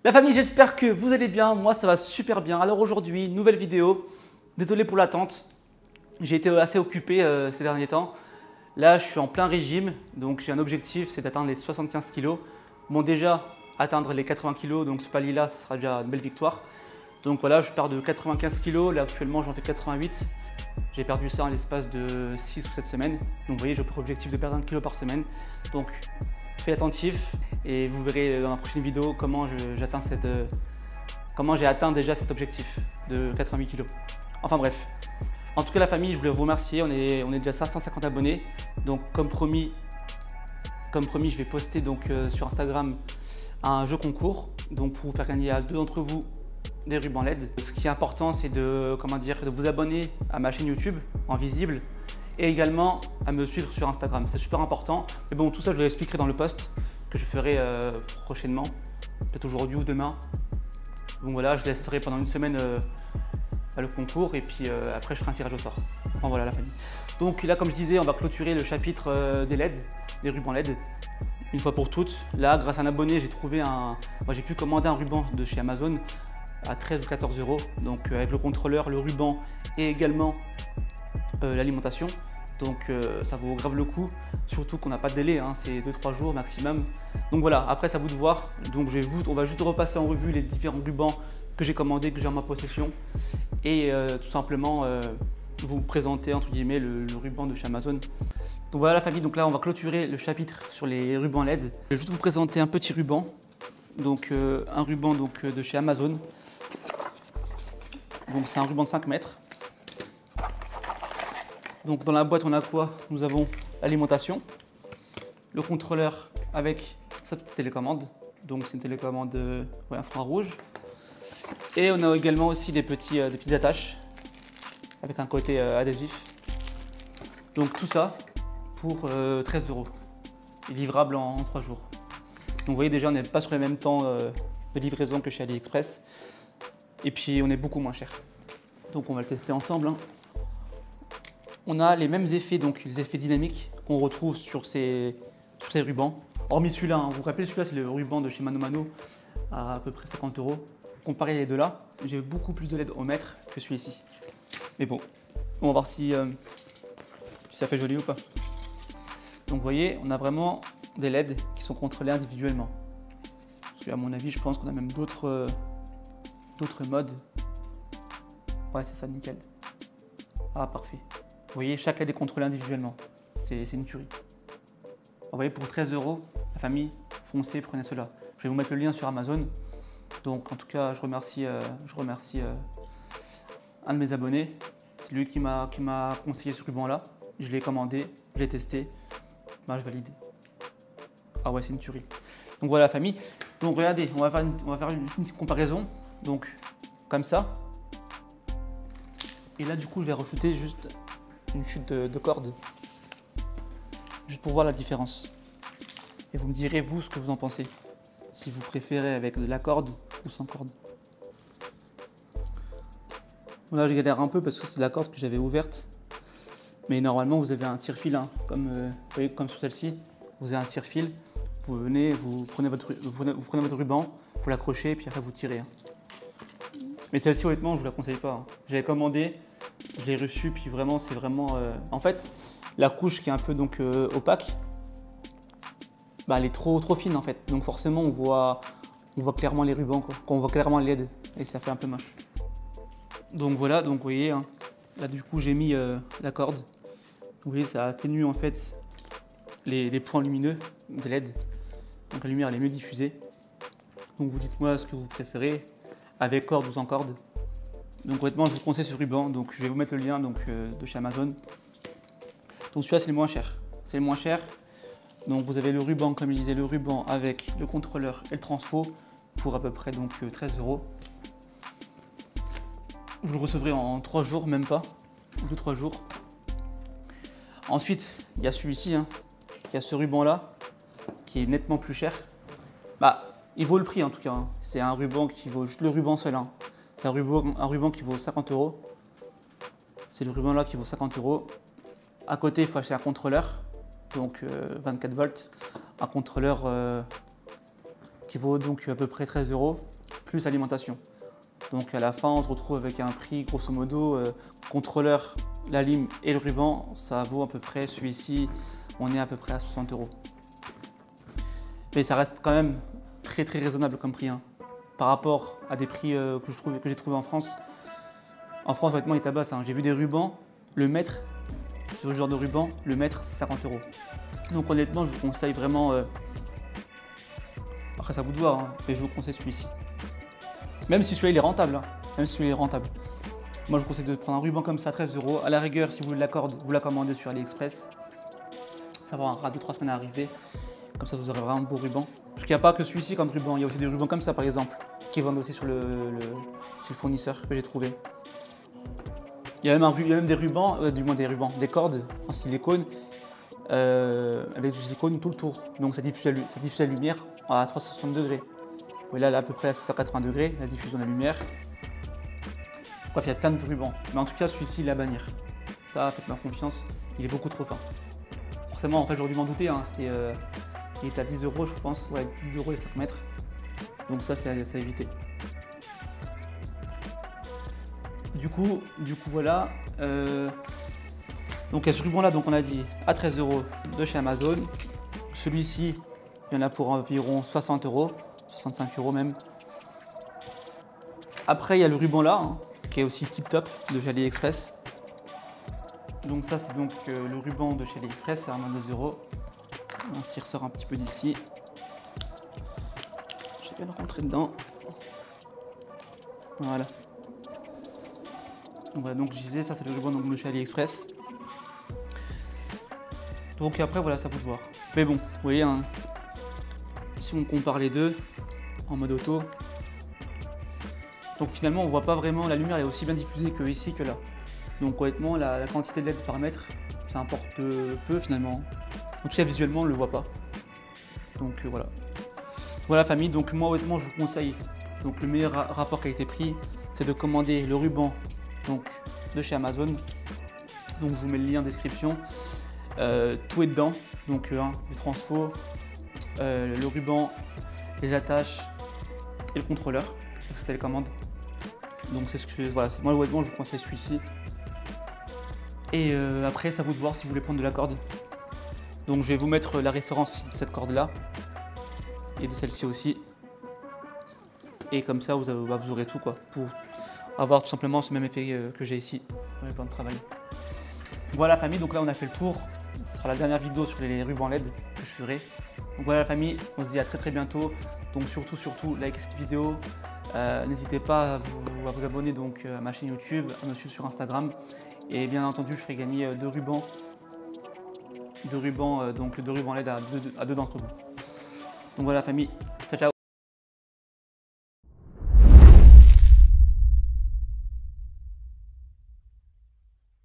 La famille, j'espère que vous allez bien. Moi, ça va super bien. Alors aujourd'hui, nouvelle vidéo. Désolé pour l'attente. J'ai été assez occupé ces derniers temps. Là, je suis en plein régime. Donc, j'ai un objectif, c'est d'atteindre les 75 kg. Bon, déjà, atteindre les 80 kg, donc ce palier-là, ce sera déjà une belle victoire. Donc voilà, je pars de 95 kg. Là, actuellement, j'en fais 88. J'ai perdu ça en l'espace de 6 ou 7 semaines. Donc, vous voyez, j'ai pour objectif de perdre 1 kg par semaine. Donc, soyez attentifs et vous verrez dans la prochaine vidéo comment j'ai atteint déjà cet objectif de 88 kg. Enfin bref. En tout cas, la famille, je voulais vous remercier. On est déjà 550 abonnés. Donc, comme promis, je vais poster donc, sur Instagram un jeu concours. Donc, pour vous faire gagner à 2 d'entre vous des rubans LED. Ce qui est important, c'est de vous abonner à ma chaîne YouTube en visible et également à me suivre sur Instagram. C'est super important. Mais bon, tout ça, je l'expliquerai dans le post que je ferai prochainement, peut-être aujourd'hui ou demain. Donc voilà, je laisserai pendant une semaine le concours et puis après, je ferai un tirage au sort. Enfin voilà la famille. Donc là, comme je disais, on va clôturer le chapitre des LED, des rubans LED, une fois pour toutes. Là, grâce à un abonné, j'ai pu commander un ruban de chez Amazon à 13 ou 14 €. Donc avec le contrôleur, le ruban et également l'alimentation. Donc ça vaut grave le coup, surtout qu'on n'a pas de délai, hein, c'est 2-3 jours maximum. Donc voilà, après c'est à vous de voir. Donc on va juste repasser en revue les différents rubans que j'ai commandés, que j'ai en ma possession. Et tout simplement vous présenter entre guillemets le ruban de chez Amazon. Donc voilà la famille, donc là on va clôturer le chapitre sur les rubans LED. Je vais juste vous présenter un petit ruban. Donc un ruban donc, de chez Amazon. Donc c'est un ruban de 5 mètres. Donc dans la boîte on a quoi? Nous avons l'alimentation, le contrôleur avec sa petite télécommande. Donc c'est une télécommande infrarouge. Et on a également aussi des petites attaches avec un côté adhésif. Donc tout ça pour 13 €. Et livrable en 3 jours. Donc vous voyez déjà on n'est pas sur les mêmes temps de livraison que chez AliExpress. Et puis on est beaucoup moins cher. Donc on va le tester ensemble. Hein. On a les mêmes effets, donc les effets dynamiques qu'on retrouve sur ces rubans. Hormis celui-là, hein. Vous vous rappelez, celui-là c'est le ruban de chez Mano Mano à peu près 50 €. Comparé à les deux là, j'ai beaucoup plus de LED au mètre que celui-ci. Mais bon, on va voir si ça fait joli ou pas. Donc vous voyez, on a vraiment des LED qui sont contrôlés individuellement. Parce qu'à mon avis, je pense qu'on a même d'autres modes. Ouais, c'est ça, nickel. Ah, parfait. Vous voyez, chaque LED est contrôlé individuellement. C'est une tuerie. Vous voyez, pour 13 €, la famille, foncez, prenez cela. Je vais vous mettre le lien sur Amazon. Donc, en tout cas, je remercie un de mes abonnés. C'est lui qui m'a conseillé ce ruban-là. Je l'ai commandé, je l'ai testé. Bah, je valide. Ah ouais, c'est une tuerie. Donc voilà la famille. Donc regardez, on va faire une petite comparaison. Donc comme ça. Et là du coup je vais rajouter juste une chute de corde. Juste pour voir la différence. Et vous me direz vous ce que vous en pensez. Si vous préférez avec de la corde ou sans corde. Bon, là je galère un peu parce que c'est la corde que j'avais ouverte. Mais normalement vous avez un tire-fil, hein, vous voyez, comme sur celle-ci. Vous avez un tire-fil. Vous venez, vous prenez votre ruban, vous l'accrochez et puis après vous tirez. Hein. Mais celle-ci honnêtement je ne vous la conseille pas. Hein. J'avais commandé, je l'ai reçue puis vraiment c'est vraiment... En fait la couche qui est un peu donc opaque, bah, elle est trop fine en fait. Donc forcément on voit clairement les rubans, quoi. On voit clairement les LED et ça fait un peu moche. Donc voilà, donc vous voyez, hein, là du coup j'ai mis la corde. Vous voyez ça atténue en fait les points lumineux de LED. Donc la lumière elle est mieux diffusée. Donc vous dites-moi ce que vous préférez, avec corde ou sans corde. Donc honnêtement je vous conseille ce ruban, donc je vais vous mettre le lien donc, de chez Amazon. Donc celui-là c'est le moins cher. C'est le moins cher. Donc vous avez le ruban, comme je disais, le ruban avec le contrôleur et le transfo pour à peu près donc 13 €. Vous le recevrez en 3 jours, même pas, 2-3 jours. Ensuite, il y a celui-ci, hein. Il y a ce ruban là qui est nettement plus cher. Bah, il vaut le prix en tout cas. Hein. C'est un ruban qui vaut juste le ruban seul. Hein. C'est un ruban qui vaut 50 €. C'est le ruban là qui vaut 50 €. À côté, il faut acheter un contrôleur, donc 24 volts. Un contrôleur qui vaut donc à peu près 13 €. plus alimentation. Donc à la fin, on se retrouve avec un prix grosso modo, contrôleur, la lime et le ruban, ça vaut à peu près, celui-ci, on est à peu près à 60 €. Mais ça reste quand même très raisonnable comme prix, hein, par rapport à des prix que j'ai trouvé en France. En France, honnêtement, il tabasse, hein. J'ai vu des rubans, le mètre, sur ce genre de ruban, le mètre c'est 50 €. Donc honnêtement, je vous conseille vraiment, après ça vous de voir, hein, mais je vous conseille celui-ci. Même si celui-là il est rentable, hein. Même si celui-là est rentable. Moi je vous conseille de prendre un ruban comme ça à 13 €. À la rigueur, si vous voulez de la corde, vous la commandez sur AliExpress. Ça va 2-3 semaines à arriver. Comme ça vous aurez vraiment un beau ruban. Parce qu'il n'y a pas que celui-ci comme ruban, il y a aussi des rubans comme ça par exemple, qui vendent aussi sur le fournisseur que j'ai trouvé. Il y a même des rubans, des cordes en silicone, avec du silicone tout le tour. Donc ça diffuse la lumière à 360 degrés. Vous voyez là à peu près à 680 degrés, la diffusion de la lumière. Bref, il y a plein de rubans. Mais en tout cas, celui-ci, la bannière. Ça, faites-moi confiance, il est beaucoup trop fin. Forcément, en fait, j'aurais dû m'en douter, hein. Il était à 10 € je pense, ouais, 10 € les 5 mètres. Donc ça, c'est à éviter. Du coup voilà. Donc il y a ce ruban là, donc on a dit à 13 € de chez Amazon. Celui-ci, il y en a pour environ 60 €, 65 € même. Après il y a le ruban là, hein, qui est aussi tip top de chez AliExpress. Donc ça c'est donc le ruban de chez AliExpress, c'est vraiment 2 €. On s'y ressort un petit peu d'ici. Je vais bien rentrer dedans. Voilà. Donc, voilà, donc je disais, ça c'est le ruban de chez AliExpress. Donc après voilà, ça vous de voir. Mais bon, vous voyez, hein, si on compare les deux en mode auto, donc finalement on voit pas vraiment, la lumière elle est aussi bien diffusée que ici que là. Donc honnêtement la quantité de LED par mètre, ça importe peu finalement. En tout cas visuellement on ne le voit pas. Donc voilà. Voilà famille, donc moi honnêtement je vous conseille, donc le meilleur rapport qualité-prix, c'est de commander le ruban donc, de chez Amazon. Donc je vous mets le lien en description. Tout est dedans, donc le transfo, le ruban, les attaches et le contrôleur, c'était les commandes. Donc c'est ce que voilà, moi honnêtement je vous conseille celui-ci. Et après ça vous de voir si vous voulez prendre de la corde. Donc je vais vous mettre la référence aussi de cette corde là et de celle-ci aussi. Et comme ça vous aurez tout quoi pour avoir tout simplement ce même effet que j'ai ici dans les plans de travail. Voilà famille, donc là on a fait le tour. Ce sera la dernière vidéo sur les rubans LED que je ferai. Donc voilà la famille, on se dit à très bientôt. Donc surtout likez cette vidéo. N'hésitez pas à vous abonner donc à ma chaîne YouTube, à me suivre sur Instagram. Et bien entendu je ferai gagner deux rubans LED à deux d'entre vous. Donc voilà la famille,